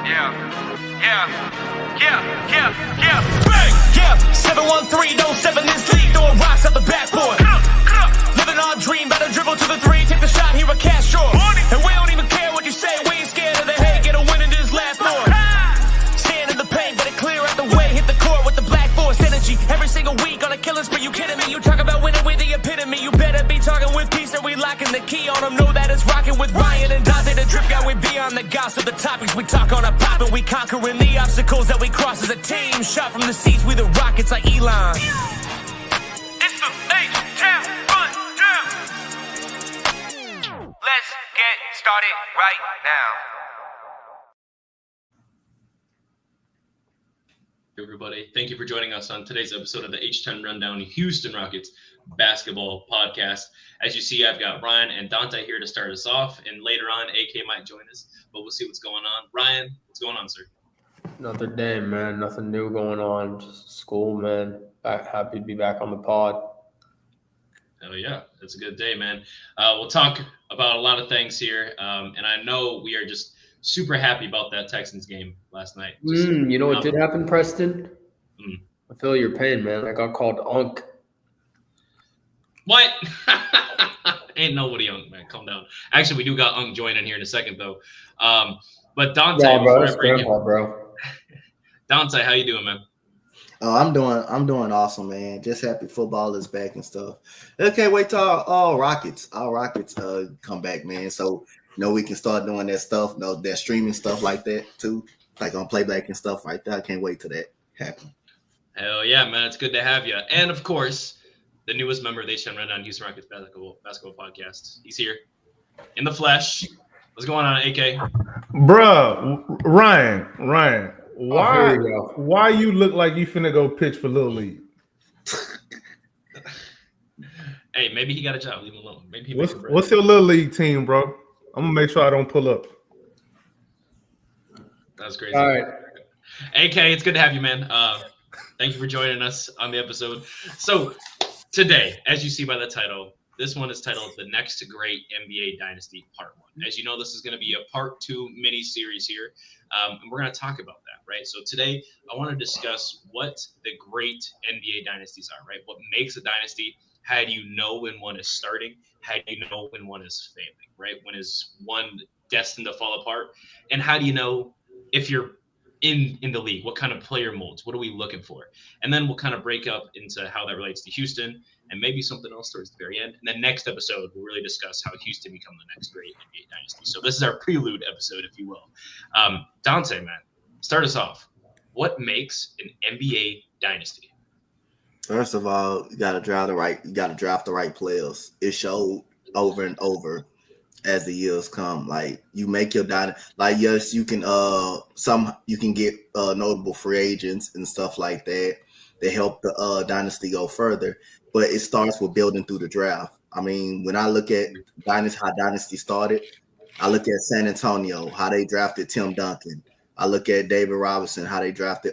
Bang! Yeah, 713, don't step in this league, throwing rocks out the backboard. Living our dream, better dribble to the three, take the shot, here a cash short. And we don't even care what you say, we ain't scared of the hate, get a win in this last board. Stand in the paint, better clear out the way, hit the court with the black force energy. Every single week on a killing spree, you kidding me? You talk about winning with the epitome, you better be talking with peace, and we locking the key on them. Know that it's rocking with Ryan and Donte, the drip guy, we beyond the gossip, the topics we talk on a pop, and we conquering the obstacles that we cross as a team. Shot from the seats, we the Rockets like Elon. It's the H-Town run down. Let's get started right now. Hey everybody, thank you for joining us on today's episode of the H10 Rundown Houston Rockets basketball podcast. As you see, I've got Ryan and Donte here to start us off, and later on, AK might join us, but we'll see what's going on. Ryan, what's going on, sir? Another day, man. Nothing new going on. Just school, man. Happy to be back on the pod. Hell yeah, it's a good day, man. We'll talk about a lot of things here, and I know we are just super happy about that Texans game last night. You know what did happen, Preston? I feel your pain, man. I got called Unk. What? Ain't nobody Unk, man. Calm down. Actually, we do got Unk joining here in a second, though. But Donte, bro. Donte, how you doing, man? Oh, I'm doing awesome, man. Just happy football is back and stuff. Okay, wait till all Rockets come back, man. So we can start doing that stuff, that streaming stuff like that too, like on playback and stuff like that. I can't wait till that happen. Hell yeah, man! It's good to have you, and of course, the newest member of the H10 Rundown Houston Rockets basketball podcast. He's here in the flesh. What's going on, AK? Bruh, Ryan, why you look like you finna go pitch for Little League? Hey, maybe he got a job. Leave him alone. Maybe he what's your Little League team, bro? I'm gonna make sure I don't pull up. That's crazy. All right. AK, it's good to have you, man. Thank you for joining us on the episode. So today, as you see by the title, this one is titled The Next Great NBA Dynasty Part 1. As you know, this is going to be a Part 2 mini-series here, and we're going to talk about that, right? So today, I want to discuss what the great NBA dynasties are, right? What makes a dynasty? How do you know when one is starting? How do you know when one is failing, right? When is one destined to fall apart? And how do you know if you're in the league? What kind of player molds? What are we looking for? And then we'll kind of break up into how that relates to Houston and maybe something else towards the very end. And then next episode, we'll really discuss how Houston become the next great NBA dynasty. So this is our prelude episode, if you will. Donte, man, start us off. What makes an NBA dynasty? First of all, you gotta draft the right players. It showed over and over as the years come. Like you make your dynasty. Like yes, you can get notable free agents and stuff like that. They help the dynasty go further, but it starts with building through the draft. I mean, when I look at how dynasty started, I look at San Antonio, how they drafted Tim Duncan. I look at David Robinson, how they drafted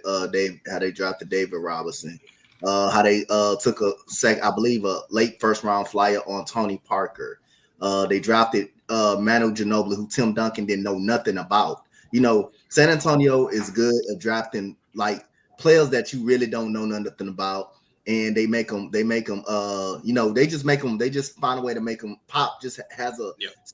David Robinson. How they took a late first round flyer on Tony Parker. They drafted Manu Ginobili, who Tim Duncan didn't know nothing about. San Antonio is good at drafting like players that you really don't know nothing about, and they just find a way to make them pop. Just has a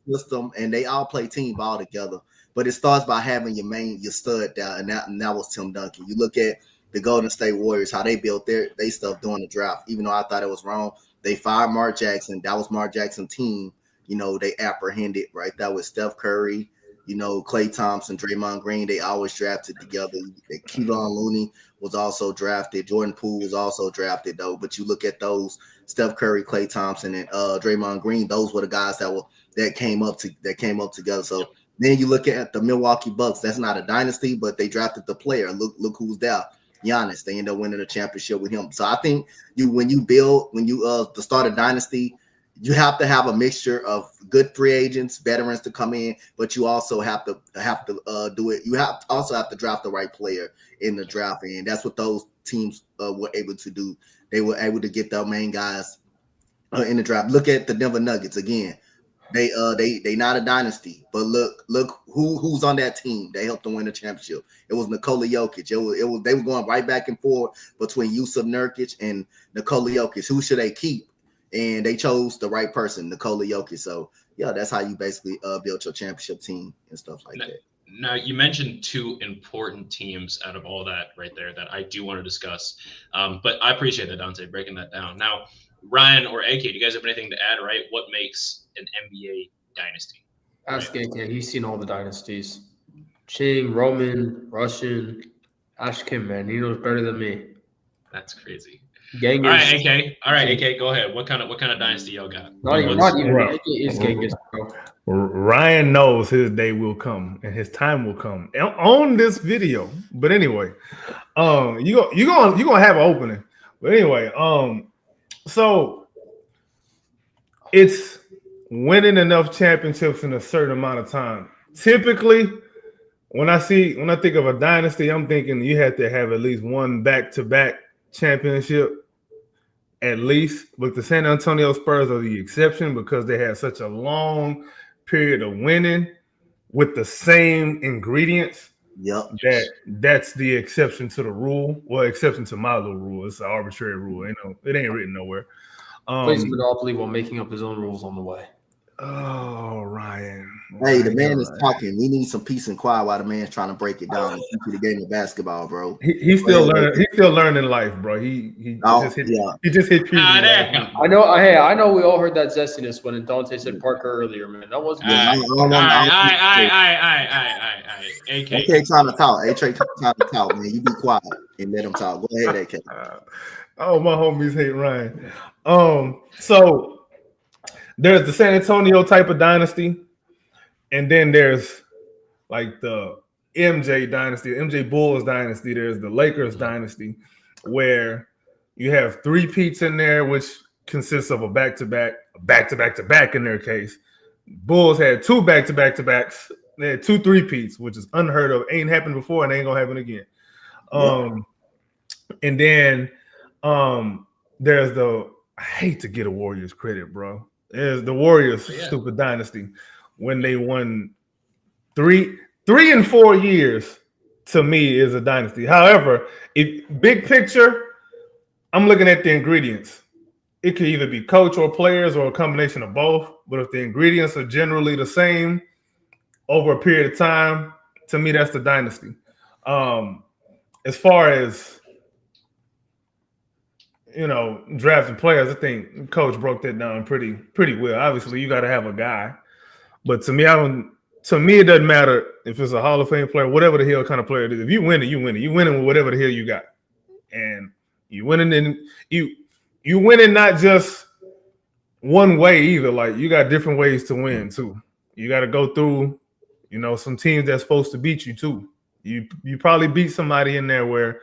system, and they all play team ball together. But it starts by having your stud down, and that was Tim Duncan. You look at the Golden State Warriors, how they built their stuff during the draft. Even though I thought it was wrong, they fired Mark Jackson. That was Mark Jackson's team. They apprehended right there with Steph Curry, Klay Thompson, Draymond Green. They always drafted together. Kevon Looney was also drafted. Jordan Poole was also drafted, though. But you look at those Steph Curry, Klay Thompson, and Draymond Green. Those were the guys that came up together. So then you look at the Milwaukee Bucks. That's not a dynasty, but they drafted the player. Look who's there. Giannis. They end up winning a championship with him. So I think when you to start a dynasty, you have to have a mixture of good free agents, veterans to come in, but you also have to do it. You also have to draft the right player in the draft, and that's what those teams were able to do. They were able to get their main guys in the draft. Look at the Denver Nuggets again. They not a dynasty, but look who's on that team. They helped them win the championship. It was Nikola Jokic. It was they were going right back and forth between Yusuf Nurkic and Nikola Jokic. Who should they keep? And they chose the right person, Nikola Jokic. So yeah, that's how you basically built your championship team and stuff like that. Now you mentioned two important teams out of all that right there that I do want to discuss. But I appreciate that, Donte, breaking that down. Now, Ryan or AK, do you guys have anything to add? Right, what makes an NBA dynasty? Ask AK. He's seen all the dynasties. Ching, Roman, Russian. Ask him, man. He knows better than me. That's crazy. Genghis. All right, AK. All right, AK. Go ahead. What kind of dynasty y'all got? Not even. AK is Genghis, bro. Ryan knows his day will come and his time will come on this video. But anyway, you gonna have an opening. But anyway, so it's winning enough championships in a certain amount of time. Typically, when I think of a dynasty, I'm thinking you have to have at least one back-to-back championship, at least. But the San Antonio Spurs are the exception because they had such a long period of winning with the same ingredients. Yep. That's the exception to the rule. Well, exception to my little rule. It's an arbitrary rule. It ain't written nowhere. Plays Monopoly while making up his own rules on the way. Oh, Ryan. Hey, the man is talking. We need some peace and quiet while the man's trying to break it down and teach you the game of basketball, bro. He's still learning. He's still learning life, bro. He just hit puberty. I know. Hey, I know. We all heard that zestiness when Donte said Parker earlier, man. That wasn't. AK trying to talk. AK trying to talk, man. You be quiet and let him talk. Go ahead, AK. Oh, my homies hate Ryan. So there's the San Antonio type of dynasty, and then there's like the MJ dynasty, MJ Bulls dynasty. There's the Lakers dynasty, where you have three peats in there, which consists of a back-to-back in their case. Bulls had two back-to-backs. They had 2 3-peats, which is unheard of. Ain't happened before and ain't gonna happen again. And then there's I hate to get a Warriors credit, bro. There's the Warriors stupid dynasty when they won 3 and 4 years. To me, is a dynasty. However, if big picture, I'm looking at the ingredients. It could either be coach or players or a combination of both. But if the ingredients are generally the same over a period of time, to me, that's the dynasty. As far as drafting players, I think Coach broke that down pretty well. Obviously, you got to have a guy, but to me, it doesn't matter if it's a Hall of Fame player, whatever the hell kind of player it is. If you win it, you win it. You winning with whatever the hell you got, and you winning you winning not just one way either. Like you got different ways to win too. You got to go through, some teams that's supposed to beat you too. You probably beat somebody in there where,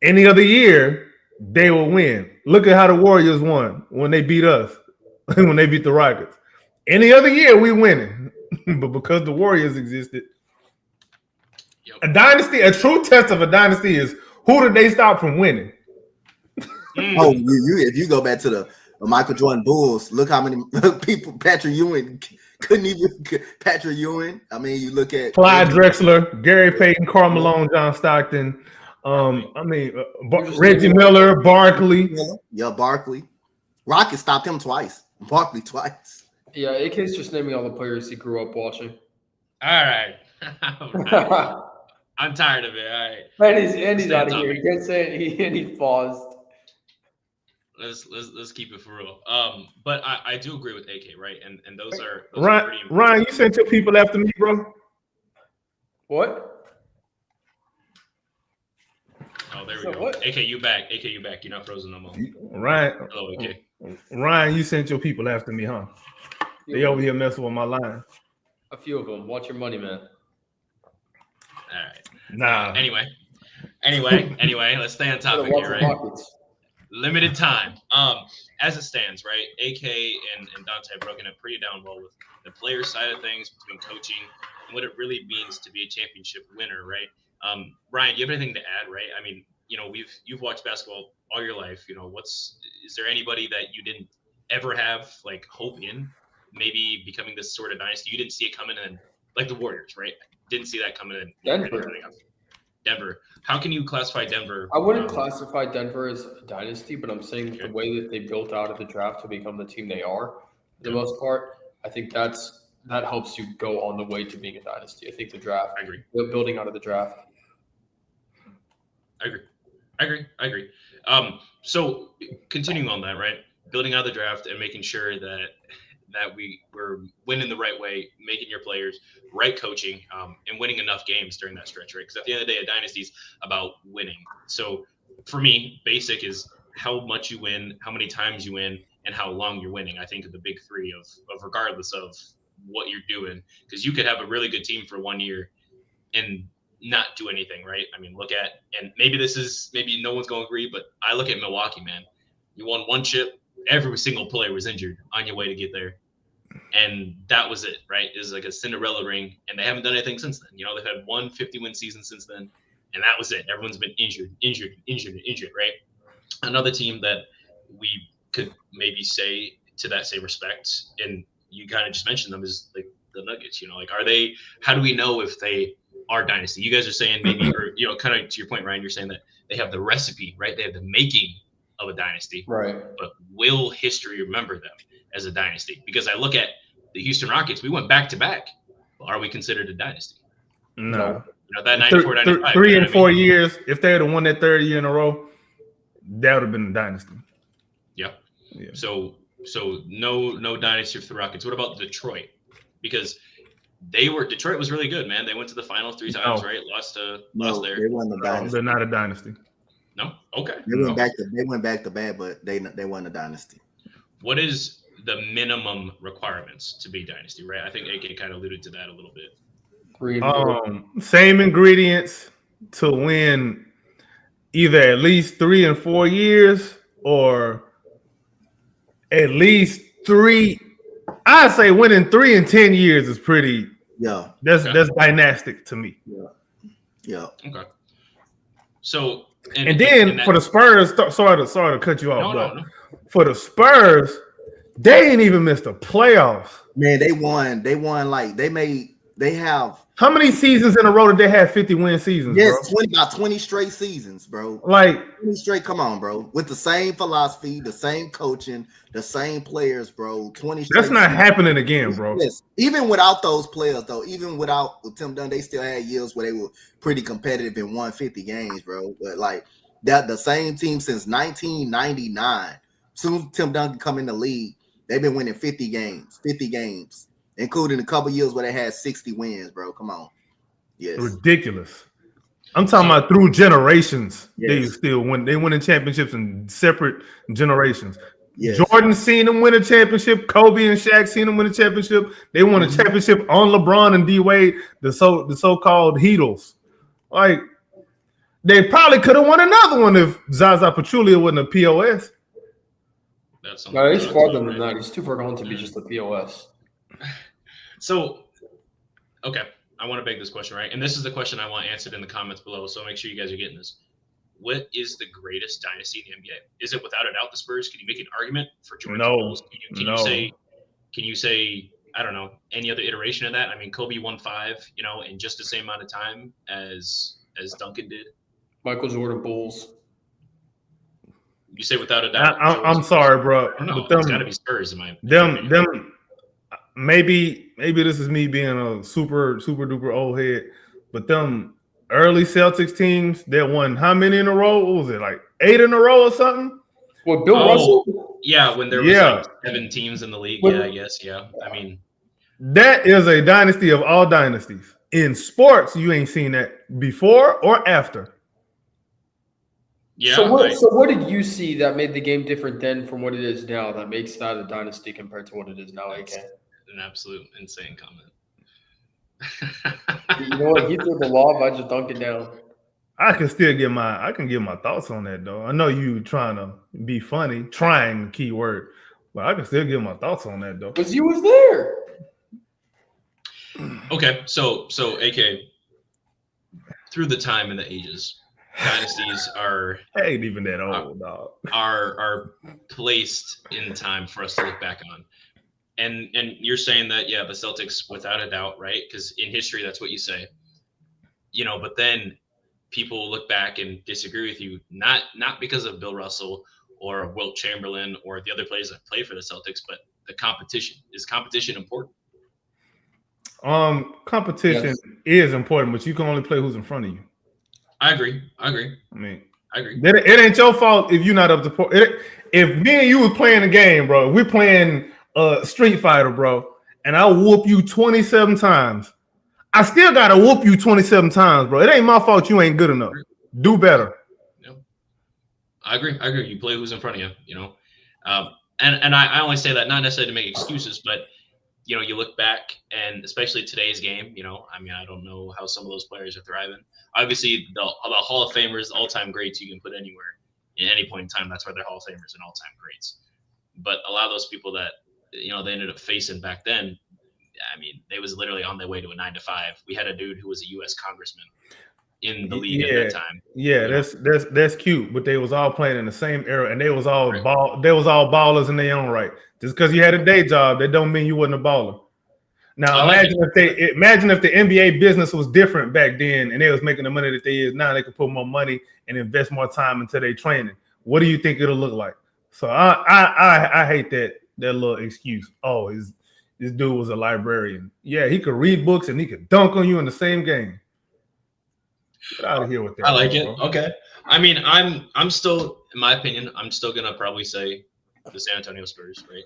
any other year, they will win. Look at how the Warriors won when they beat us, when they beat the Rockets. Any other year, we winning. But because the Warriors existed, a dynasty, a true test of a dynasty is who did they stop from winning? Oh, if you go back to the Michael Jordan Bulls, look how many people Patrick Ewing couldn't even. Patrick Ewing. I mean, you look at Clyde Drexler, Gary Payton, Karl Malone, John Stockton. Reggie Miller, Barkley. Yeah, Barkley. Rockets stopped him twice. Barkley twice. Yeah, AK's just naming all the players he grew up watching. All right. I'm tired of it. All right. And he's out of here. He can't say it. And he paused. Let's keep it for real. But I do agree with AK, right? And those are Ryan, you sent your people after me, bro. What? Oh, there we go. What? AK, you back. You're not frozen no more. Ryan. Hello, AK. Ryan, you sent your people after me, huh? They over here messing with my line. A few of them. Watch your money, man. All right. Nah. Anyway, let's stay on topic here, right? Limited time. As it stands, right? AK and Donte have broken it pretty down well with the player side of things between coaching and what it really means to be a championship winner, right? Ryan, do you have anything to add, right? I mean, you've watched basketball all your life. Is there anybody that you didn't ever have like hope in maybe becoming this sort of dynasty? You didn't see it coming in, like the Warriors, right? Didn't see that coming in. Denver. How can you classify Denver? I wouldn't classify Denver as a dynasty, but I'm saying the way that they built out of the draft to become the team they are, for the most part, I think that helps you go on the way to being a dynasty. I think the draft, I agree. Building out of the draft. I agree. So continuing on that, right? Building out of the draft and making sure that we're winning the right way, making your players, right coaching, and winning enough games during that stretch, right? Because at the end of the day, a dynasty is about winning. So for me, basic is how much you win, how many times you win, and how long you're winning. I think of the big three of regardless of what you're doing, because you could have a really good team for 1 year and not do anything, right? I mean, look at, and maybe no one's going to agree, but I look at Milwaukee, man. You won one chip. Every single player was injured on your way to get there. And that was it, right? It was like a Cinderella ring, and they haven't done anything since then. They've had one 50-win season since then, and that was it. Everyone's been injured, right? Another team that we could maybe say to that same respect, and you kind of just mentioned them, is like the Nuggets. How do we know if they are dynasty? You guys are saying maybe, or kind of to your point, Ryan, you're saying that they have the recipe, right? They have the making of a dynasty, right? But will history remember them as a dynasty? Because I look at the Houston Rockets, we went back to back. Are we considered a dynasty? No. That 94-95. 3 and 4 years, if they had won that third year in a row, that would have been a dynasty. Yeah. So no dynasty for the Rockets. What about Detroit? Because Detroit was really good, man. They went to the finals 3 times, right? Lost there. They won the dynasty. They're not a dynasty. No? Okay. They went back to bad, but they won the dynasty. What is the minimum requirements to be dynasty, right? I think AK kind of alluded to that a little bit. Same ingredients to win either at least 3 and 4 years or at least 3. I'd say winning 3 and 10 years is pretty. Yeah. That's dynastic to me. Yeah. Okay. So and then for the Spurs, sorry to cut you off, no. For the Spurs, they ain't even missed the playoffs. Man, they won. They have how many seasons in a row did they have 50-win seasons? Yes, bro? 20 straight seasons, bro. Like 20 straight. Come on, bro. With the same philosophy, the same coaching, the same players, bro. 20 straight. That's not happening again, bro. Yes. Even without those players, though, even without Tim Dunn, they still had years where they were pretty competitive and won 50 games, bro. But like that, the same team since 1999. Soon as Tim Duncan come in the league, they've been winning 50 games, including a couple years where they had 60 wins, bro. Come on. Yes. Ridiculous. I'm talking about through generations. Yes. They still win. They winning championships in separate generations. Yes. Jordan seen them win a championship. Kobe and Shaq seen them win a championship. They won a championship on LeBron and D Wade, the so-called Heatles. Like they probably could have won another one if Zaza Pachulia wasn't a POS. No, he's farther than that. He's too far gone to be just a POS. So, okay, I want to beg this question, right? And this is the question I want answered in the comments below, so make sure you guys are getting this. What is the greatest dynasty in the NBA? Is it without a doubt the Spurs? Can you make an argument for Jordan? No. Can you say, I don't know, any other iteration of that? I mean, Kobe won 5, in just the same amount of time as Duncan did. Michael Jordan Bulls. You say without a doubt. I'm sorry, bro. I don't know. But It's got to be Spurs in my them. Maybe this is me being a super duper old head, but them early Celtics teams that won how many in a row? What was it, like 8 in a row or something? Well, Bill Russell. Yeah, when there was like 7 teams in the league. Yeah, I guess. Yeah, I mean, that is a dynasty of all dynasties. In sports, you ain't seen that before or after. Yeah. So what did you see that made the game different then from what it is now that makes that a dynasty compared to what it is now, AK? An absolute insane comment. You know what? You threw the lob, I just dunked it down. I can give my thoughts on that though. I know you trying to be funny, trying the key word, but I can still give my thoughts on that though. Because you was there. Okay, so AK, through the time and the ages, dynasties are I ain't even that old, dog. Are placed in time for us to look back on. And you're saying that, yeah, the Celtics, without a doubt, right? Because in history, that's what you say. But then people will look back and disagree with you, not because of Bill Russell or Wilt Chamberlain or the other players that play for the Celtics, but the competition. Is competition important? Competition is important, but you can only play who's in front of you. I agree. I mean, I agree. It ain't your fault if you're not up to if me and you was playing a game, bro, we're playing Street Fighter, bro, and I whoop you 27 times. I still gotta whoop you 27 times, bro. It ain't my fault you ain't good enough. Do better. Yep. I agree. You play who's in front of you, and I only say that not necessarily to make excuses, but you look back, and especially today's game, I don't know how some of those players are thriving. Obviously, the Hall of Famers, all-time greats, you can put anywhere in any point in time. That's why they're Hall of Famers and all-time greats. But a lot of those people that they ended up facing back then, they was literally on their way to a 9-to-5. We had a dude who was a U.S. congressman in the league at that time. Yeah, that's cute. But they was all playing in the same era, and they was all ballers in their own right. Just because you had a day job, that don't mean you wasn't a baller. Now imagine if the NBA business was different back then, and they was making the money that they is now. They could put more money and invest more time into their training. What do you think it'll look like? So I hate that little excuse. Oh, this dude was a librarian. Yeah, he could read books and he could dunk on you in the same game. Get out of here with that. I like it. Bro. Okay. I'm still, in my opinion, I'm still gonna probably say the San Antonio Spurs, right?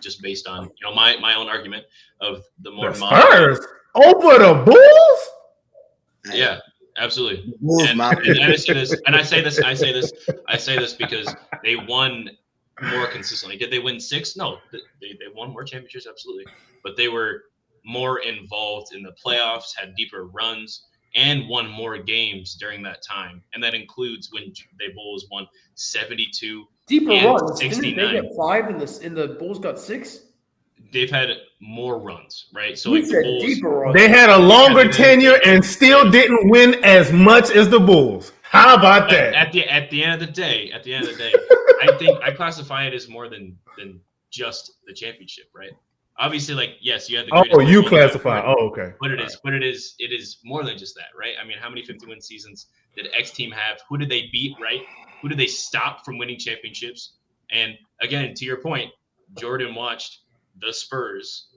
Just based on my own argument of the more Spurs over the Bulls. Yeah, absolutely. And I say this because they won more consistently. Did they win 6? No, they won more championships, absolutely. But they were more involved in the playoffs, had deeper runs, and won more games during that time. And that includes when the Bulls won 72. Deeper runs. 69. Didn't they get 5 and the Bulls got 6? They've had more runs, right? So we said the Bulls, deeper runs. They had a longer tenure and still didn't win as much as the Bulls. How about that? At the end of the day, I think I classify it as more than just the championship, right? Obviously, yes, you had the greatest. Oh, you classify. Okay. But it is more than just that, right? How many 51 seasons did X team have? Who did they beat, right? Who did they stop from winning championships? And again, to your point, Jordan watched the Spurs.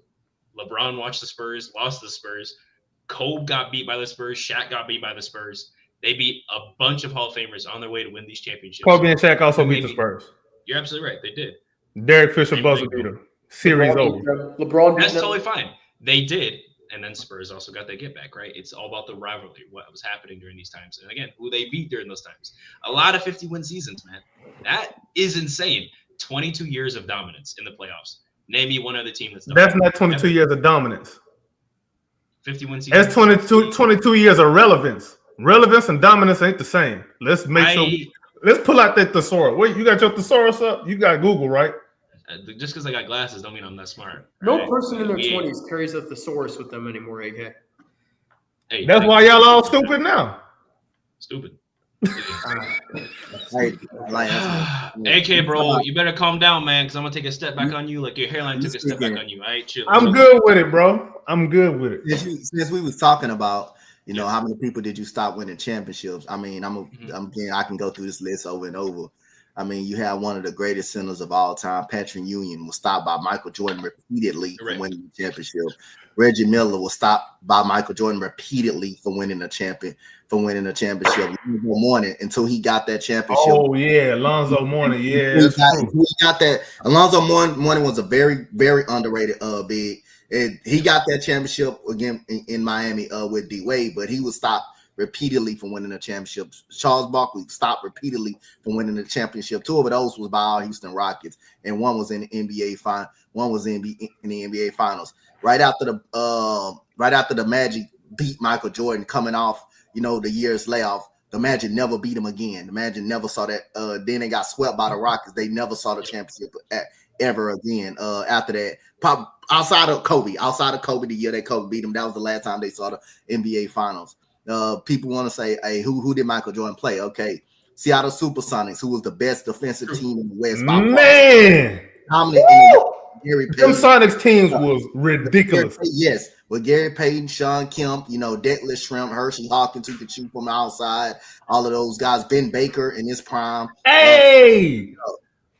LeBron watched the Spurs, lost the Spurs. Kobe got beat by the Spurs. Shaq got beat by the Spurs. They beat a bunch of Hall of Famers on their way to win these championships. Kobe and Shaq also beat the Spurs. You're absolutely right. They did. Derek Fisher buzzer beater. Series over. LeBron. That's totally fine. They did. And then Spurs also got their get back, right? It's all about the rivalry, what was happening during these times. And again, who they beat during those times. A lot of 50-win seasons, man. That is insane. 22 years of dominance in the playoffs. Name me one other team that's That's not 22 years of dominance. 51 seasons. That's 22 years of relevance. Relevance and dominance ain't the same. Let's make sure. Let's pull out that thesaurus. Wait, you got your thesaurus up? You got Google, right? Just because I got glasses don't mean I'm that smart. No person in their 20s carries a thesaurus with them anymore, AK. Hey, that's why y'all all stupid now. Stupid. AK, bro, you better calm down, man, because I'm gonna take a step back on you, like your hairline took a step back on you. All right, chill. I'm good with it, bro. I'm good with it. Since we was talking about, how many people did you stop winning championships? I can go through this list over and over. You have one of the greatest centers of all time, Patrick Ewing, was stopped by Michael Jordan repeatedly from winning the championship. Reggie Miller was stopped by Michael Jordan repeatedly for winning a championship. Alonzo Mourning until he got that championship. Oh yeah, Alonzo Mourning. Yeah, he got that. Alonzo Mourning was a very, very underrated big. He got that championship again in Miami with D Wade, but he was stopped repeatedly from winning the championship. Charles Barkley stopped repeatedly from winning the championship. 2 of those was by our Houston Rockets, and one was in the NBA final. One was in the NBA Finals. Right after the Magic beat Michael Jordan, coming off the year's layoff, the Magic never beat him again. The Magic never saw that. Then they got swept by the Rockets. They never saw the championship ever again. After that, outside of Kobe, the year that Kobe beat him, that was the last time they saw the NBA Finals. people want to say, hey, who did Michael Jordan play? Okay, Seattle Supersonics, who was the best defensive team in the West. Man, dominant in the Gary Payton. Them Sonics teams was ridiculous. Yes, with Gary Payton, Sean Kemp, Detlef Shrimp, Hershey Hawkins, who could shoot from the outside. All of those guys. Ben Baker in his prime. Hey,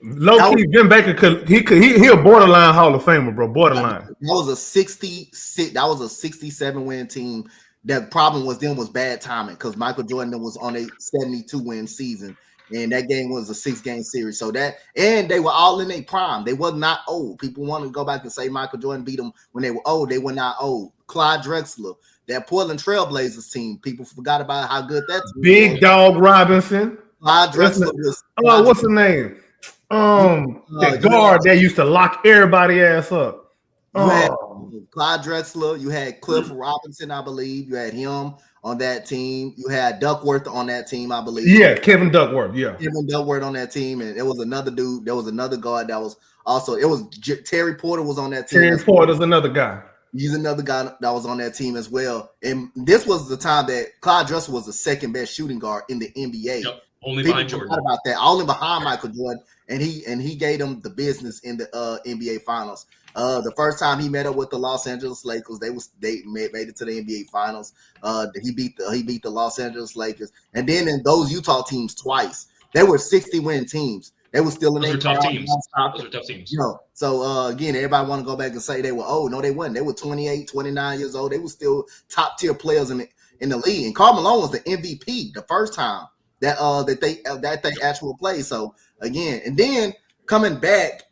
low key, Ben Baker he a borderline Hall of Famer, bro. Borderline. That was a 66. That was a 67 win team. The problem was bad timing because Michael Jordan was on a 72 win season. And that game was a 6-game series. So and they were all in their prime. They were not old. People want to go back and say Michael Jordan beat them when they were old. They were not old. Clyde Drexler, that Portland Trailblazers team. People forgot about how good that team Big was. Dog Robinson. Clyde Drexler was. What's the name? The guard that used to lock everybody ass up. You had Clyde Drexler. You had Cliff Robinson, I believe. You had him on that team. You had Duckworth on that team, I believe. Yeah, Kevin Duckworth. Yeah, Kevin Duckworth on that team, and it was another dude. There was another guard that was also. It was Terry Porter was on that team. Terry Porter's another guy. He's another guy that was on that team as well. And this was the time that Clyde Drexler was the second best shooting guard in the NBA. Yep. Only behind Jordan. About that, only behind Michael Jordan, and he gave them the business in the NBA Finals. The first time he met up with the Los Angeles Lakers, they made it to the NBA Finals. He beat the Los Angeles Lakers, and then in those Utah teams twice. They were 60-win teams. They were still in Those their were tough teams. Those were tough teams. So again, everybody want to go back and say they were old. No, they weren't. They were 28, 29 years old. They were still top tier players in the league. And Karl Malone was the MVP the first time that they actually played. So again, and then coming back,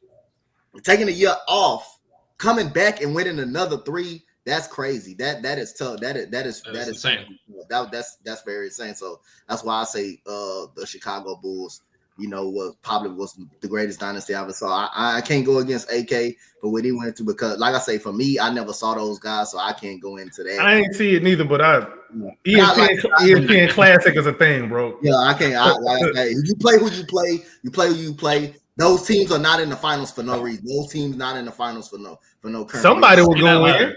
taking a year off, coming back and winning another 3. That's crazy. That is tough. That is insane. That's very insane. So that's why I say the Chicago Bulls, was the greatest dynasty I ever saw. I can't go against AK for what he went to because, like I say, for me, I never saw those guys, so I can't go into that. I ain't see it neither, but ESPN Classic is a thing, bro. Yeah, I can't. You play who you play. You play who you play. Those teams are not in the finals for no reason. Those teams not in the finals for no. Somebody was going to win.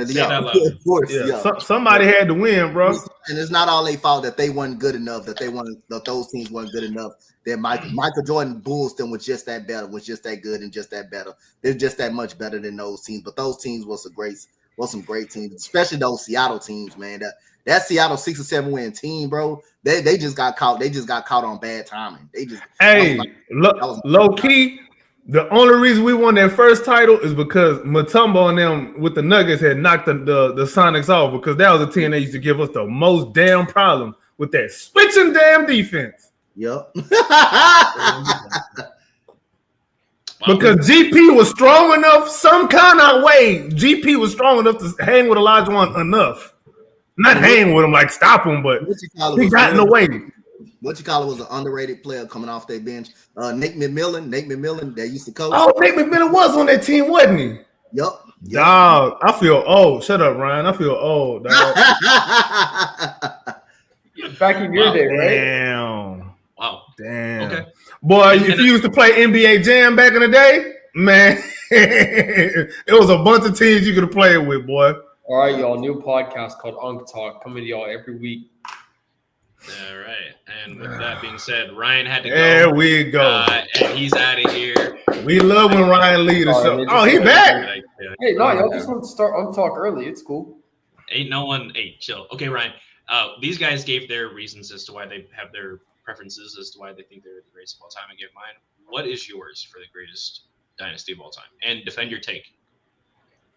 Yeah, of course. Yeah. Somebody had to win, bro. And it's not all their fault that they weren't good enough. That those teams weren't good enough. That Michael Jordan Bulls them was just that better, was just that good, and just that better. They're just that much better than those teams. But those teams was some great teams, especially those Seattle teams, man. That Seattle 6 or 7 win team, bro. They just got caught. They just got caught on bad timing. Low key. The only reason we won that first title is because Mutombo and them with the Nuggets had knocked the Sonics off because that was a team that used to give us the most damn problem with that switching damn defense. Yep. Because GP was strong enough, some kind of way. GP was strong enough to hang with Olajuwon enough. Not hang with him, like stop him, but he got in the way. Was an underrated player coming off their bench. Nate McMillan, that used to coach. Oh, Nate McMillan was on that team, wasn't he? Yep. Dog, I feel old. Shut up, Ryan. I feel old, dog. Back in your day, right? Damn. Wow. Damn. Okay. Boy, if you used to play NBA Jam back in the day, man, it was a bunch of teams you could have played with, boy. All right, y'all. New podcast called Unk Talk coming to y'all every week. All right. And with that being said, Ryan had to go. There we go. And he's out of here. We love when Ryan leads the show. Oh, he back. Hey, no, y'all just want to start Unk Talk early. It's cool. Ain't no one. Hey, chill. Okay, Ryan. These guys gave their reasons as to why they have their preferences as to why they think they're the greatest of all time. I give mine. What is yours for the greatest dynasty of all time? And defend your take.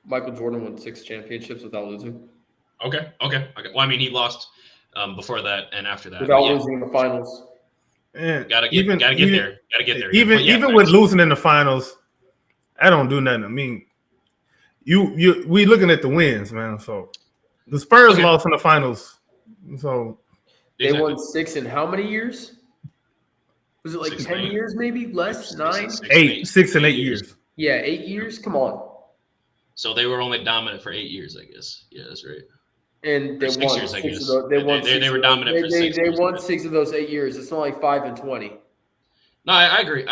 Michael Jordan won 6 championships without losing. Okay. Well, I mean, he lost before that and after that. Without losing in the finals. Gotta get there. Even with losing in the finals, I don't do nothing. I mean, we looking at the wins, man. So the Spurs lost in the finals. So they won 6 in how many years? Was it like 6 10 years, maybe less? 9? 6 and 8 years. Yeah, 8 years. Come on. So they were only dominant for 8 years, I guess. Yeah, that's right. And they won 6 years, I guess. They were dominant for 6 years. They won 6 of those 8 years. It's not like 5 and 20. No, I agree.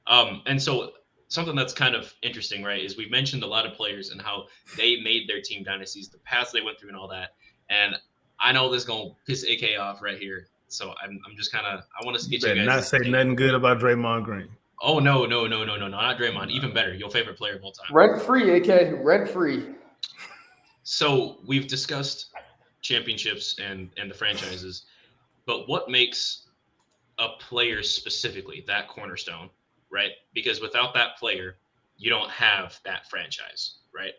And so something that's kind of interesting, right, is we've mentioned a lot of players and how they made their team dynasties, the paths they went through and all that. And I know this is gonna piss AK off right here. So I'm just kind of I want to get you guys. Not say nothing good about Draymond Green. Oh no, not Draymond. Even better, your favorite player of all time. Rent free, AK. Rent free. So we've discussed championships and the franchises, but what makes a player specifically that cornerstone, right? Because without that player, you don't have that franchise, right?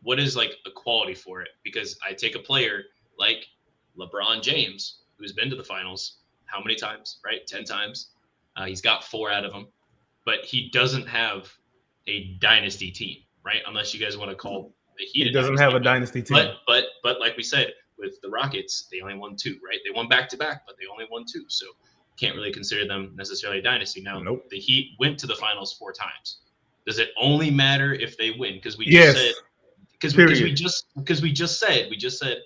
What is like a quality for it? Because I take a player like LeBron James, who's been to the finals how many times, right? 10 times. He's got 4 out of them, but he doesn't have a dynasty team, right? Unless you guys want to call the Heat. He doesn't have a dynasty team. But like we said, with the Rockets, they only won 2, right? They won back-to-back, but they only won 2. So can't really consider them necessarily a dynasty. Now, The Heat went to the finals 4 times. Does it only matter if they win? Because we just said, because we just said,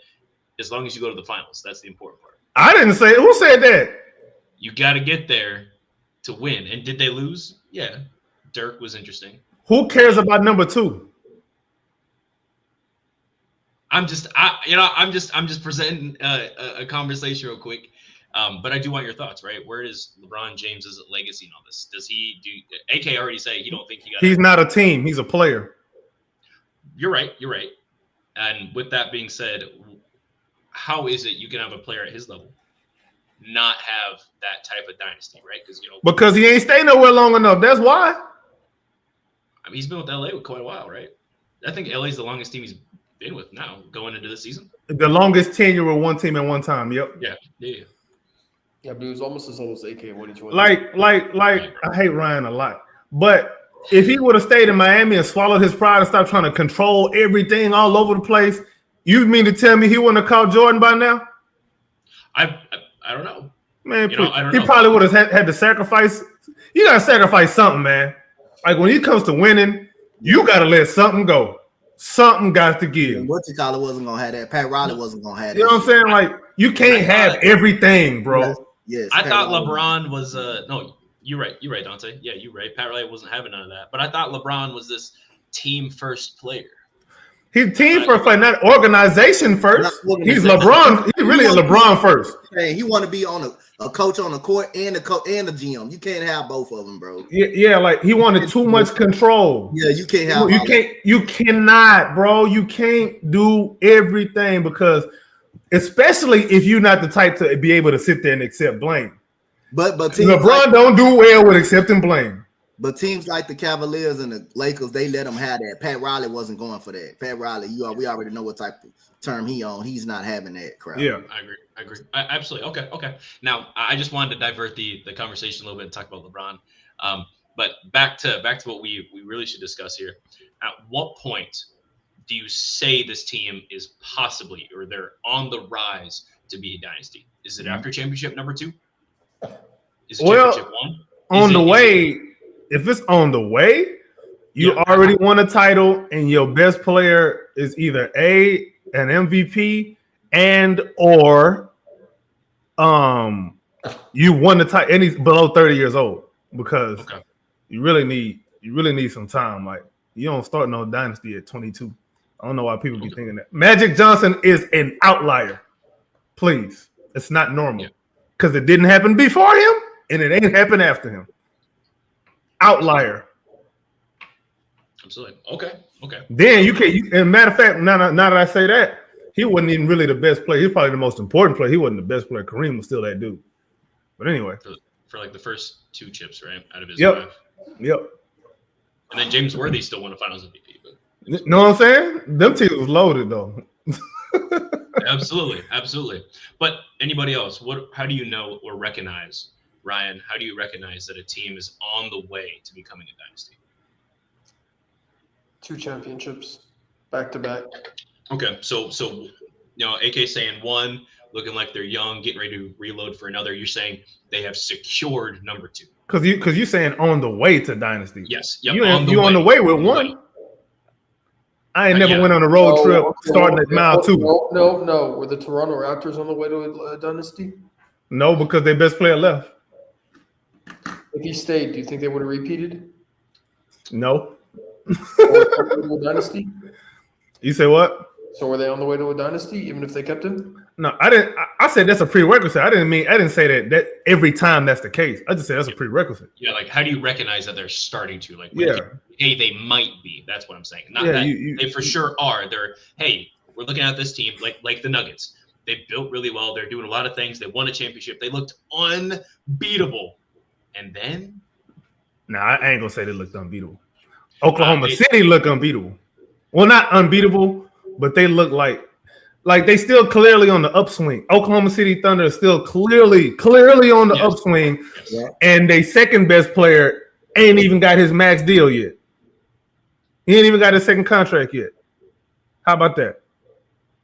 as long as you go to the finals, that's the important part. I didn't say. Who said that? You got to get there to win. And did they lose? Yeah, Dirk was interesting. Who cares about number 2? I'm just presenting a conversation real quick. But I do want your thoughts, right? Where is LeBron James's legacy in all this? Does he do? AK already say he don't think he got. He's not a team. He's a player. You're right. And with that being said, how is it you can have a player at his level not have that type of dynasty, right? Because he ain't stayed nowhere long enough. That's why. I mean, he's been with LA for quite a while, right? I think LA is the longest team he's been with now going into this season. The longest tenure with one team at one time. Yep. Yeah. Yeah, but he was almost as old as AK when he joined. Like, I hate Ryan a lot, but if he would have stayed in Miami and swallowed his pride and stopped trying to control everything all over the place, you mean to tell me he wouldn't have called Jordan by now? I don't know. Man, he probably would have had to sacrifice. You got to sacrifice something, man. Like when it comes to winning, you got to let something go. Something got to give. What you call it wasn't going to have that. Pat Riley wasn't going to have that. You know what I'm saying? Like you can't have everything, bro. Yes. I thought LeBron was no. You're right, Donte. Yeah, you're right. Pat Riley wasn't having none of that. But I thought LeBron was this team first player. He's team first player, not organization first. He's LeBron. He's really a LeBron first. Hey, he want to be on a coach on the court and a GM. You can't have both of them, bro. Yeah, like he wanted too much control. Yeah, you can't have. You cannot, bro. You can't do everything because, especially if you're not the type to be able to sit there and accept blame. But LeBron don't do well with accepting blame. But teams like the Cavaliers and the Lakers, they let him have that. Pat Riley wasn't going for that. Pat Riley, we already know what type of term he on. He's not having that crap. Yeah, I agree. Absolutely. Okay. Now, I just wanted to divert the conversation a little bit and talk about LeBron. But back to what we really should discuss here. At what point do you say this team is possibly or they're on the rise to be a dynasty? Is it after championship number 2? Is it championship 1? If it's on the way, you already won a title and your best player is either an MVP and or you won the title and he's below 30 years old because you really need some time. Like you don't start no dynasty at 22. I don't know why people be thinking that. Magic Johnson is an outlier. Please. It's not normal because it didn't happen before him and it ain't happened after him. Outlier. Absolutely. Okay. Then you can. And matter of fact, now that I say that, he wasn't even really the best player. He's probably the most important player. He wasn't the best player. Kareem was still that dude. But anyway, for like the first 2 chips, right, out of his Yep. 5. Yep. And then James Worthy still won a Finals MVP. But know what I'm saying? Them teams was loaded though. Absolutely. But anybody else? How do you know or recognize? Ryan, how do you recognize that a team is on the way to becoming a dynasty? 2 championships, back to back. Okay, so AK saying 1, looking like they're young, getting ready to reload for another. You're saying they have secured number 2. Because you're saying on the way to dynasty. Yes. Yep, you on the way with 1. I ain't never went on a road trip starting at mile 2. No. Were the Toronto Raptors on the way to a dynasty? No, because their best player left. If he stayed, do you think they would have repeated? No. Or dynasty? You say what? So were they on the way to a dynasty, even if they kept him? No, I didn't. I said that's a prerequisite. I didn't say that every time that's the case. I just said that's a prerequisite. Yeah, like how do you recognize that they're starting to? Like, when Yeah. hey, they might be. That's what I'm saying. Not Yeah, that they for sure are. They're, hey, we're looking at this team like the Nuggets. They built really well. They're doing a lot of things. They won a championship. They looked unbeatable. And then, Nah, I ain't gonna say they looked unbeatable. Oklahoma City looked unbeatable. Well, not unbeatable, but they look like they still clearly on the upswing. Oklahoma City Thunder is still clearly on the upswing, and their second best player ain't even got his max deal yet. He ain't even got his second contract yet. How about that?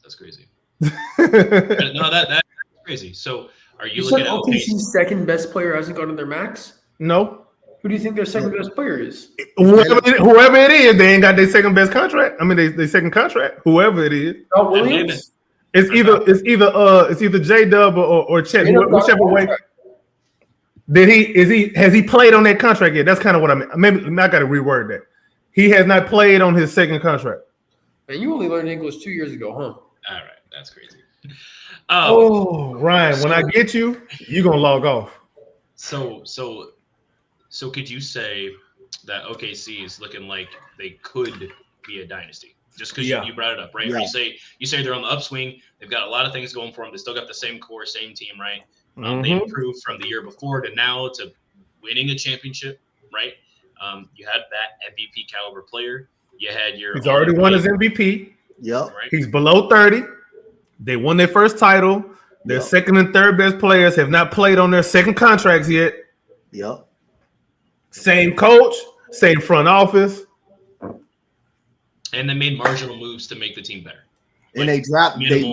That's crazy. No, that's crazy. So, are you looking at OKC's second best player hasn't gotten their max? No. Who do you think their second best player is? Whoever it is, they ain't got their second best contract. I mean, their second contract. Whoever it is. Oh, Williams. It's either J Dub or Chet, whichever way. Has he played on that contract yet? That's kind of what I mean. Maybe I got to reword that. He has not played on his second contract. And you only learned English 2 years ago, huh? All right, that's crazy. Ryan, when I get you, you're gonna log off. So could you say that OKC is looking like they could be a dynasty? Just because you brought it up, right? Yeah. You say they're on the upswing. They've got a lot of things going for them. They still got the same core, same team, right? They improved from the year before to now to winning a championship, right? You had that MVP caliber player. You had your. He's already won his MVP. Yep. Right? He's below 30. They won their first title. Their second and third best players have not played on their second contracts yet. Yep. Same coach, same front office. And they made marginal moves to make the team better. And Like,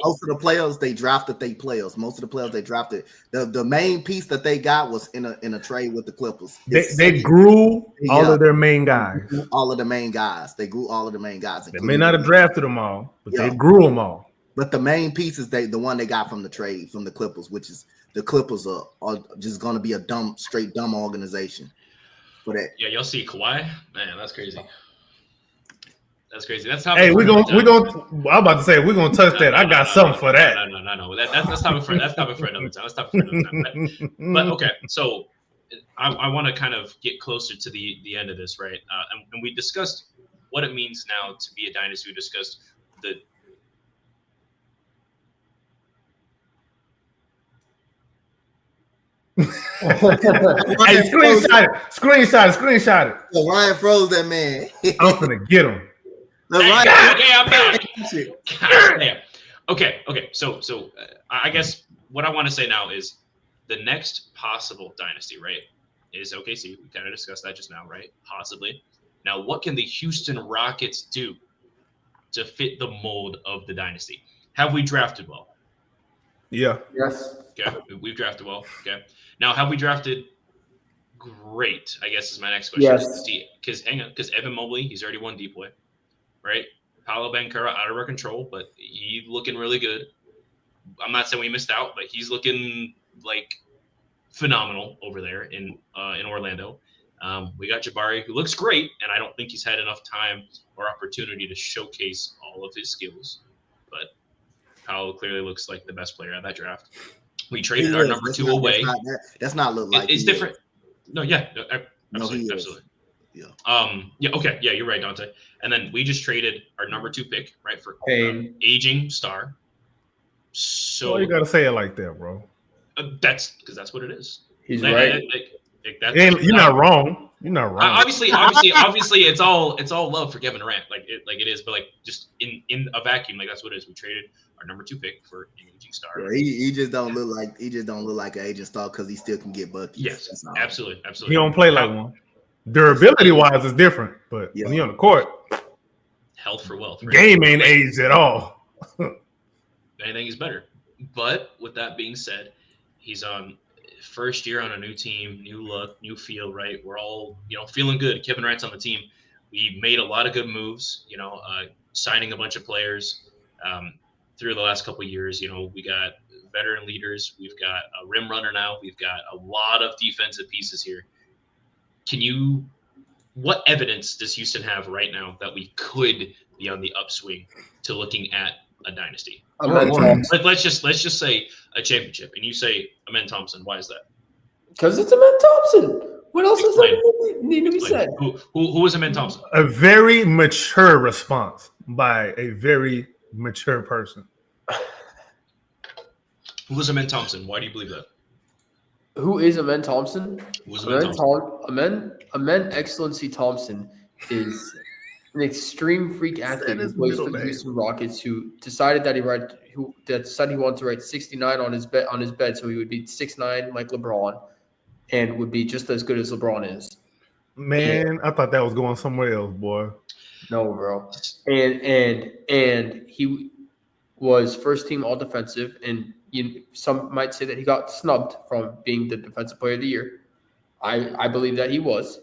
most of the players they drafted players. Most of the players they drafted. The main piece that they got was in a trade with the Clippers. They grew all of their main guys. All of the main guys. They grew all of the main guys. They may not have drafted them all, but they grew them all. But the main piece is the one they got from the trade from the Clippers, which is the Clippers are just going to be a straight dumb organization. For that. Yeah, you'll see Kawhi. Man, that's crazy. That's crazy. That's how. Hey, we're gonna. I'm about to say we're gonna touch that. I got something for that. No. That's topic for another time. That's topic for another time. But okay, so I want to kind of get closer to the end of this, right? And we discussed what it means now to be a dynasty. We discussed the. Hey, screenshot it. So Ryan froze that man. I'm gonna get him. Okay, I'm back. Damn. Okay. So I guess what I want to say now is the next possible dynasty, right, is OKC. We kind of discussed that just now, right? Possibly. Now, what can the Houston Rockets do to fit the mold of the dynasty? Have we drafted well? Yeah. Yes. Okay, we've drafted well. Okay. Now, have we drafted great? I guess is my next question. Yes. Because Evan Mobley, he's already won Depoy, right? Paolo Banchero out of our control, but he's looking really good. I'm not saying we missed out, but he's looking like phenomenal over there in Orlando. We got Jabari, who looks great, and I don't think he's had enough time or opportunity to showcase all of his skills. But Paolo clearly looks like the best player at that draft. We traded our number two away. That's not look like it's different. No, yeah, absolutely. Yeah. Okay. Yeah, you're right, Donte. And then we just traded our number 2 pick, right, for aging star. So you gotta say it like that, bro. That's because that's what it is. He's right. You're not wrong. You're not wrong. Obviously, it's all love for Kevin Durant, like it is, but like just in a vacuum, like that's what it is. We traded our number 2 pick for an aging star. Yeah, he just don't look like an aging star because he still can get buckets. Yes, absolutely. He don't play like one. Durability wise is different, but when he on the court, health for wealth. Right? Game ain't aged at all. Anything is better. But with that being said, he's on first year on a new team, new look, new feel, right? We're all, feeling good. Kevin Durant's on the team. We made a lot of good moves, signing a bunch of players through the last couple of years. We got veteran leaders. We've got a rim runner now. We've got a lot of defensive pieces here. What evidence does Houston have right now that we could be on the upswing to looking at a dynasty? Amen Thompson. Let's just say a championship, and you say Amen Thompson. Why is that? Because it's Amen Thompson. What else does that need to be said? Who is Amen Thompson? A very mature response by a very mature person. Who is Amen Thompson? Why do you believe that? Who is Amen Thompson? Who is Amen Thompson? Amen Excellency Thompson is an extreme freak athlete who plays for the Houston Rockets, who decided that he wanted to write 69 on his bed, so he would be 6'9" like LeBron, and would be just as good as LeBron is. Man, I thought that was going somewhere else, boy. No, bro. And he was first team all defensive, and some might say that he got snubbed from being the defensive player of the year. I believe that he was.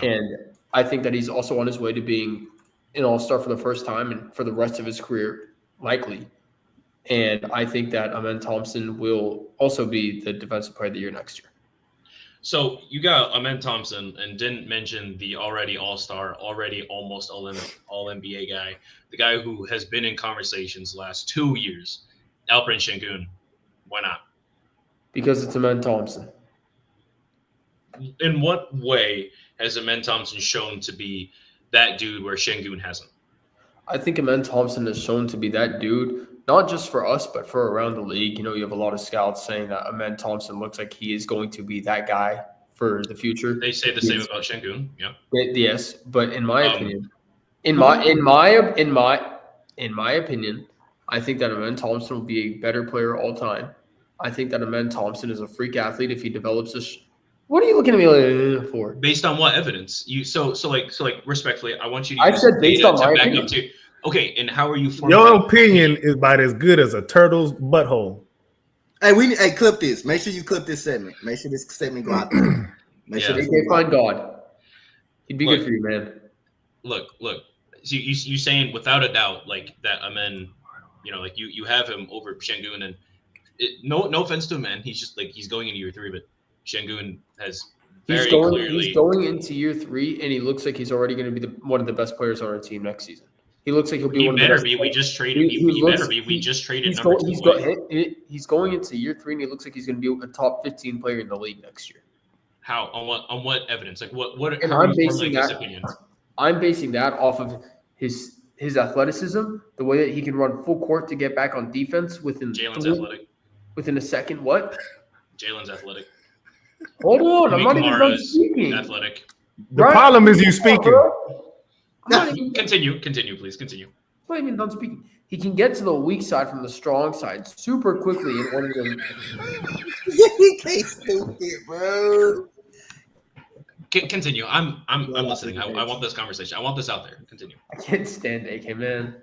And I think that he's also on his way to being an all-star for the first time and for the rest of his career, likely. And I think that Amen Thompson will also be the defensive player of the year next year. So you got Amen Thompson and didn't mention the already all-star, already almost all-NBA guy, the guy who has been in conversations the last 2 years, Alperen Şengün. Why not? Because it's Amen Thompson. In what way has Amen Thompson shown to be that dude where Şengün hasn't? I think Amen Thompson has shown to be that dude, not just for us, but for around the league. You have a lot of scouts saying that Amen Thompson looks like he is going to be that guy for the future. They say the same about Şengün. Yeah. Yes, but in my opinion, in my opinion, I think that Amen Thompson will be a better player all time. I think that Amen Thompson is a freak athlete if he develops this. What are you looking at me like for? Based on what evidence? So respectfully, I want you to. I said based on my opinion. Okay, and how are you? Your opinion is about as good as a turtle's butthole. Hey, clip this. Make sure you clip this segment. Make sure this segment go out there. Make sure they find God. He'd be good for you, man. Look. So you saying without a doubt like that Amen, like you have him over Şengün, and no offense to him, man. He's just like he's going into year 3, but Şengün has very clearly. He's going into year 3, and he looks like he's already going to be one of the best players on our team next season. He looks like he'll be one of the best. We just traded. He better be. We just traded. He's going into year 3, and he looks like he's going to be a top 15 player in the league next year. How? On what evidence? Like what? And I'm basing that. I'm basing that off of his athleticism, the way that he can run full court to get back on defense within. Jalen's athletic. Within a second, what? Jalen's athletic. Hold on, I'm not even done speaking. Athletic. The problem is you speaking. Continue, please. Continue. I'm not even done speaking. He can get to the weak side from the strong side super quickly in one of them. He can't stupid, bro. Continue. I'm listening. I want this conversation. I want this out there. Continue. I can't stand AK, man.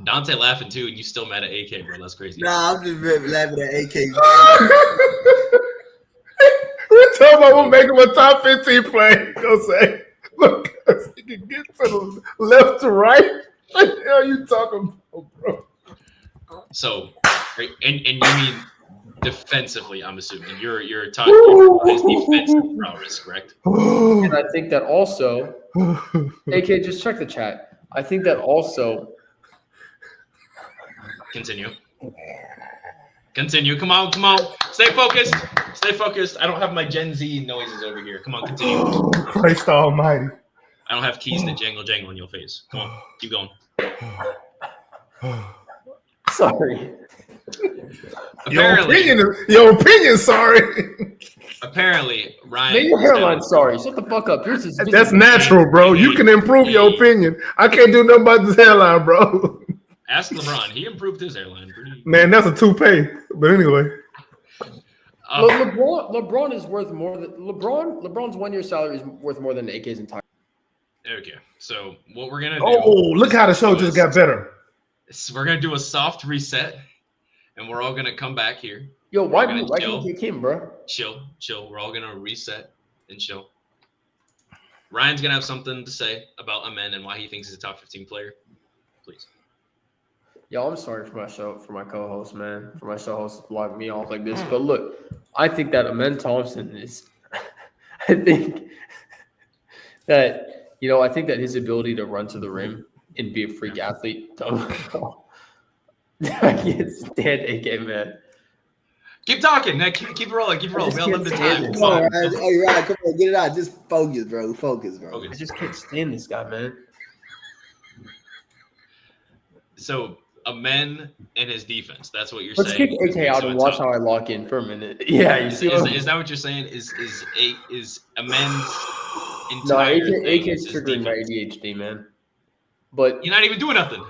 Donte laughing too, and you still mad at AK, bro. That's crazy. Nah, I'm just laughing at AK. We're talking about we'll make him a top 15 player. Go say, look, he can get to the left to right. What the hell are you talking about, bro? So, and you mean defensively? I'm assuming you're talking about his defensive prowess, correct? And I think that also, AK, just check the chat. I think that also. Continue. Come on. Stay focused. I don't have my Gen Z noises over here. Come on, continue. Christ almighty. I don't have keys that jangle in your face. Come on, keep going. Sorry. Your opinion, sorry. Apparently, Ryan. Make your hairline sorry. Shut the fuck up. Yours is That's natural, bro. You can improve your opinion. I can't do nothing about this hairline, bro. Ask LeBron. He improved his hairline. Man, that's a toupee. But anyway. LeBron is worth more than LeBron's 1 year salary is worth more than AK's entire. Okay, so what we're gonna do? Oh, look how the show just got better. We're gonna do a soft reset, and we're all gonna come back here. Yo, why can't you kick him, bro? Chill. We're all gonna reset and chill. Ryan's gonna have something to say about Amen and why he thinks he's a top 15 player. Please. Yo, I'm sorry for my co-host, man. For my co-host to lock me off like this. But look, I think that Amen Thompson is I think that his ability to run to the rim and be a freak athlete. I can't stand AK, man. Keep talking. Now, keep it rolling. Keep it rolling. We got limited time. Come Come on. Oh, you're right. Come on, get it out. Just focus, bro. Focus, bro. I just can't stand this guy, man. So, Amen and his defense. That's what you're Let's saying. kick AK out and watch how I lock in for a minute. Yeah, you see what Is that what you're saying? Is Amen's No, entire AK thing is his triggering my defense? ADHD, man. But You're not even doing nothing.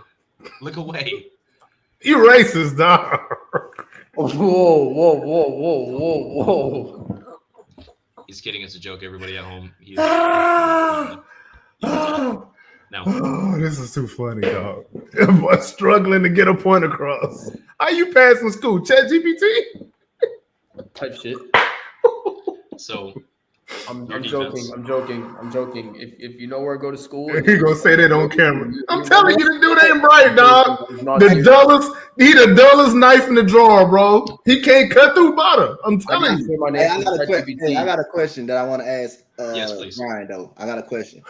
Look away. You racist, dog. whoa. He's kidding. It's a joke. Everybody at home. He's now. Oh, this is too funny, dog. Boy, struggling to get a point across. How you passing school? ChatGPT? Type shit. So I'm Your joking. defense. I'm joking. If you know where I go to school, He gonna say that on camera. I'm telling you, the dude ain't bright, dog. The dullest knife in the drawer, bro. He can't cut through butter. I'm telling you. Hey, I got a question that I want to ask. Yes, please. Ryan, though. I got a question.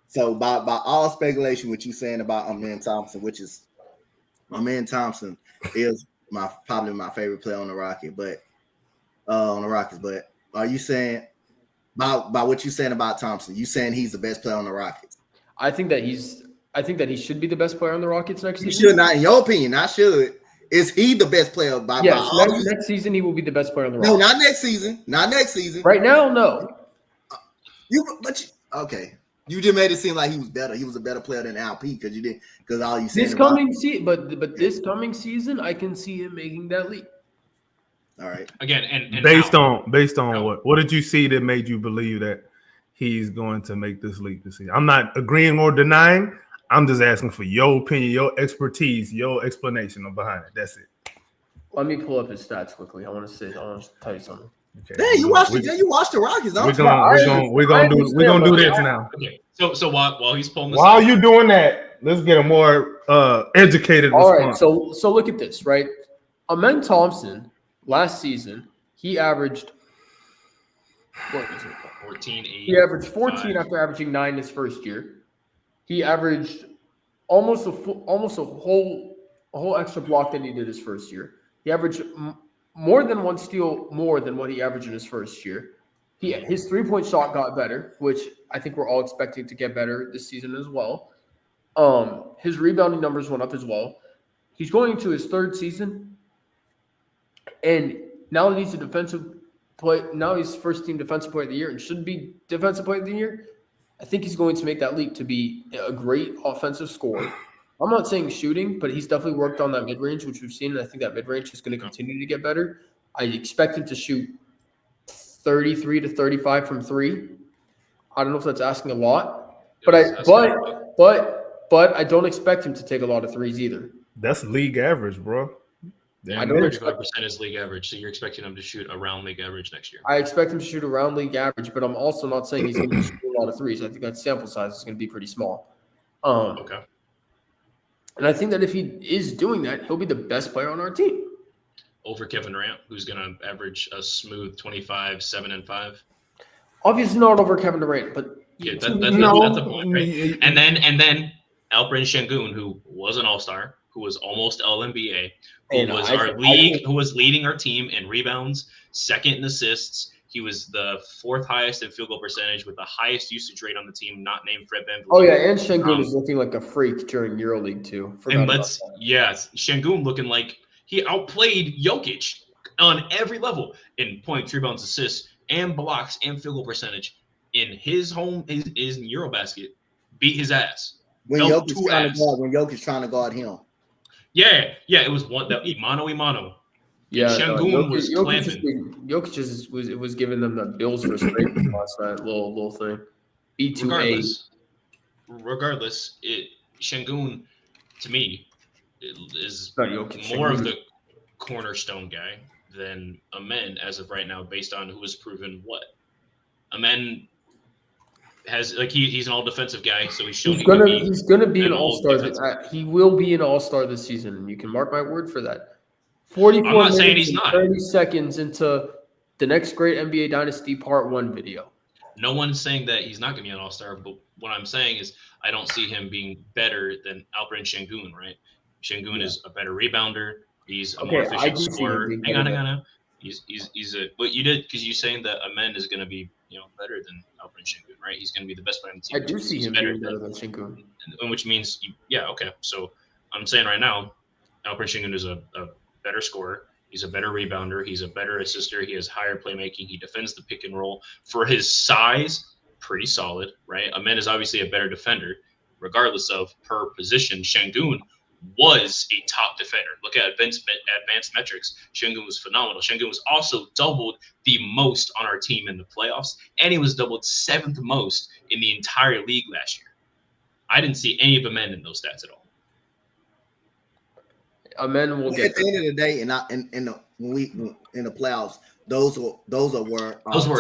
So, by all speculation, what you saying about Amen Thompson, which is Amen Thompson is probably my favorite player on the Rockets, but are you saying by what you saying about Thompson? You saying he's the best player on the Rockets? I think that he should be the best player on the Rockets next He season. should not, in your opinion. Not should. Is he the best player by all next season he will be the best player on the No, Rockets. not next season. Not next season. Right now, no. Okay. You just made it seem like he was better. He was a better player than LP because all you said. This coming season, but this coming season, I can see him making that leap. All right. Again, and based on what did you see that made you believe that he's going to make this leap this season? I'm not agreeing or denying. I'm just asking for your opinion, your expertise, your explanation behind it. That's it. Let me pull up his stats quickly. I want to tell you something. Okay. Hey, you watched the Rockets, don't you? We're gonna do this now. Okay. So while he's pulling this While up, you doing that, let's get a more educated All response. right, so look at this, right? Amen Thompson last season, he averaged 14, 8. He averaged 14 5. after averaging 9 his first year. He averaged almost a whole extra block than he did his first year. He averaged more than one steal more than what he averaged in his first year. His 3-point shot got better, which I think we're all expecting to get better this season as well. His rebounding numbers went up as well. He's going into his third season, and now that he's a defensive player, now he's first team defensive player of the year and should be defensive player of the year. I think he's going to make that leap to be a great offensive scorer. I'm not saying shooting, but he's definitely worked on that mid-range, which we've seen, and I think that mid-range is going to continue to get better. I expect him to shoot 33 to 35 from 3. I don't know if that's asking a lot, but I don't expect him to take a lot of threes either. That's league average, bro. I don't 35% is league average, so you're expecting him to shoot around league average next year. I expect him to shoot around league average, but I'm also not saying he's going to shoot a lot of threes. I think that sample size is going to be pretty small. Okay. And I think that if he is doing that, he'll be the best player on our team. Over Kevin Durant, who's going to average a smooth 25, 7, and 5. Obviously not over Kevin Durant, but yeah, that's a point, right? And then Alperen Şengün, who was an All-Star, who was almost All-NBA, who was leading our team in rebounds, second in assists. He was the 4th highest in field goal percentage with the highest usage rate on the team, not named Fred VanVleet. Oh yeah, and Şengün is looking like a freak during EuroLeague too. Şengün looking like he outplayed Jokic on every level in points, rebounds, assists, and blocks and field goal percentage in his Eurobasket. Beat his ass. When Jokic trying to guard him. Yeah, it was one that mano. Yeah, Şengün was clamping. Jokic was giving them the bills for scraping last night. Little thing. B2A. Regardless, Şengün to me is Jokic, more of the cornerstone guy than Amen as of right now, based on who has proven what. Amen has he's an all defensive guy, so he's shown he's gonna be an all-star. He will be an all-star this season, and you can mark my word for that. 44 I'm not saying he's not. 30 seconds into the next great NBA Dynasty Part 1 video. No one's saying that he's not going to be an all-star, but what I'm saying is I don't see him being better than Alperen Şengün, right? Şengün is a better rebounder. He's a Okay, more I efficient do see him scorer. being Hang on, better hang on. He's a what you did because you're saying that Amen is going to be better than Alperen Şengün, right? He's going to be the best player on the team. I do see He's him being better than Şengün. which means okay. So I'm saying right now, Alperen Şengün is a better scorer. He's a better rebounder. He's a better assister. He has higher playmaking. He defends the pick and roll. For his size, pretty solid, right? Amen is obviously a better defender, regardless of per position. Şengün was a top defender. Look at advanced metrics. Şengün was phenomenal. Şengün was also doubled the most on our team in the playoffs, and he was doubled 7th most in the entire league last year. I didn't see any of Amen in those stats at all. Amen will At get the end of the day, in the playoffs, those were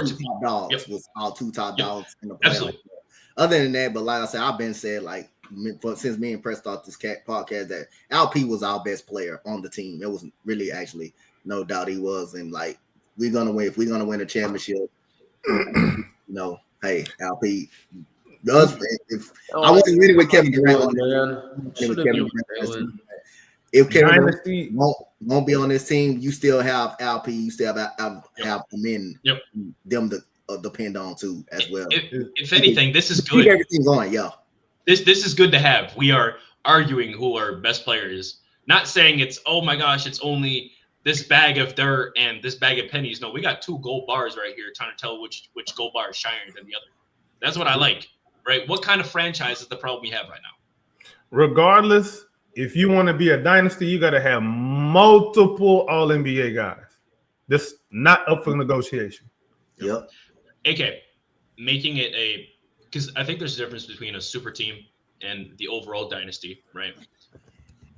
two top dogs. Yep. Was all two top dogs in the playoffs. Absolutely. Other than that, but like I said, I've been said like since me and Preston started this podcast that LP was our best player on the team. It was really actually no doubt he was, and like we're gonna win. If we're gonna win a championship, hey LP. If I want to win it with Kevin Durant, if Kevin Durant won't be on this team, you still have LP. You still have men them to depend on too as well. If anything, this is good. Keep everything going, yeah. This is good to have. We are arguing who our best player is. Not saying it's oh my gosh, it's only this bag of dirt and this bag of pennies. No, we got 2 gold bars right here trying to tell which gold bar is shinier than the other. That's what I like, right? What kind of franchise is the problem we have right now? Regardless, if you want to be a dynasty, you got to have multiple All-NBA guys. This not up for negotiation. Yep. AK, making it because I think there's a difference between a super team and the overall dynasty, right?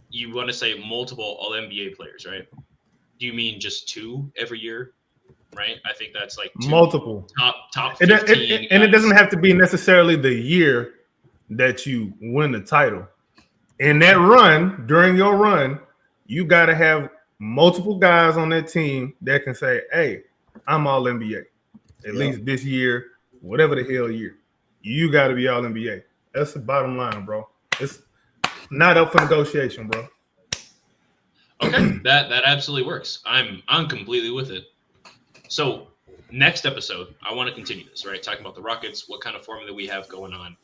You want to say multiple All-NBA players, right? Do you mean just 2 every year, right? I think that's like 2 multiple top 15 and it doesn't have to be necessarily the year that you win the title. In that run, during your run, you got to have multiple guys on that team that can say, hey, I'm all NBA. At least this year, whatever the hell year. You got to be all NBA. That's the bottom line, bro. It's not up for negotiation, bro. Okay, that absolutely works. I'm completely with it. So next episode, I want to continue this, right? Talking about the Rockets, what kind of formula we have going on.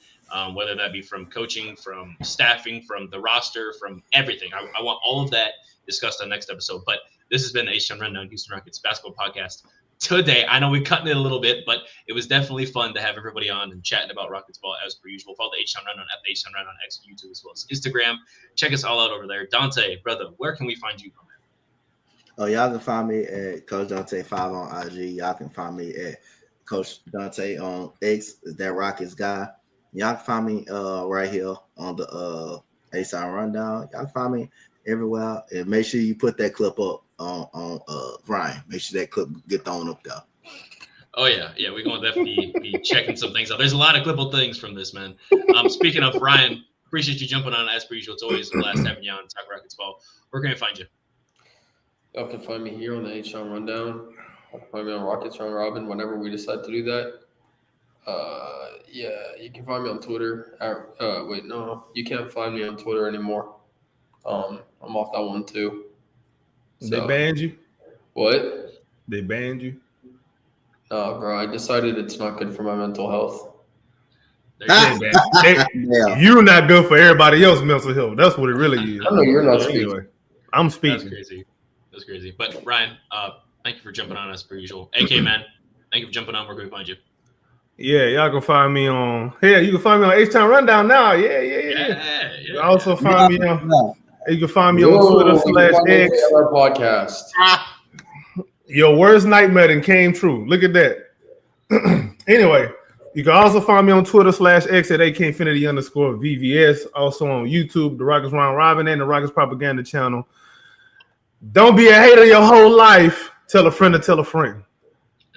Whether that be from coaching, from staffing, from the roster, from everything. I want all of that discussed on next episode. But this has been the H-Town Rundown Houston Rockets basketball podcast today. I know we're cutting it a little bit, but it was definitely fun to have everybody on and chatting about Rockets ball as per usual. Follow the H-Town Rundown at the H-Town Rundown X, YouTube, as well as Instagram. Check us all out over there. Donte, brother, where can we find you? Oh, y'all can find me at Coach Donte 5 on IG. Y'all can find me at Coach Donte on X. Is that Rockets guy? Y'all can find me right here on the H-Town Rundown. Y'all can find me everywhere. And make sure you put that clip up on Ryan. Make sure that clip get thrown up there. Oh, yeah. Yeah, we're going to definitely be checking some things out. There's a lot of clipable things from this, man. Speaking of Ryan, appreciate you jumping on as per usual. It's always a blast having you on Talk Rockets Ball. Where can I find you? Y'all can find me here on the H-Town Rundown. Find me on Rockets Round Robin whenever we decide to do that. You can find me on Twitter. You can't find me on Twitter anymore. I'm off that one too. They banned you? What? They banned you? No, bro. I decided it's not good for my mental health. You're not good for everybody else's mental health. That's what it really is. I know you're not speaking. Anyway, I'm speaking. That's crazy. But Ryan, thank you for jumping on as per usual. AK, man, thank you for jumping on. Where can we find you? Yeah, y'all can find me on. You can find me on H-Town Rundown now. Yeah. You can also find me on. You can find me on Twitter/X. Podcast. Your worst nightmare then came true. Look at that. Anyway, you can also find me on Twitter/X at AKinfinity_VVS. Also on YouTube, the Rockets Round Robin and the Rockets Propaganda Channel. Don't be a hater your whole life. Tell a friend to tell a friend.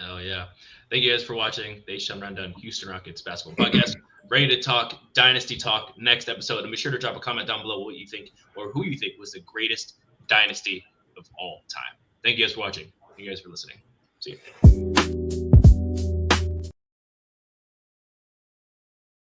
Oh, yeah. Thank you guys for watching the H-Town Rundown Houston Rockets basketball podcast. Ready to talk Dynasty talk next episode. And be sure to drop a comment down below what you think or who you think was the greatest Dynasty of all time. Thank you guys for watching. Thank you guys for listening. See you.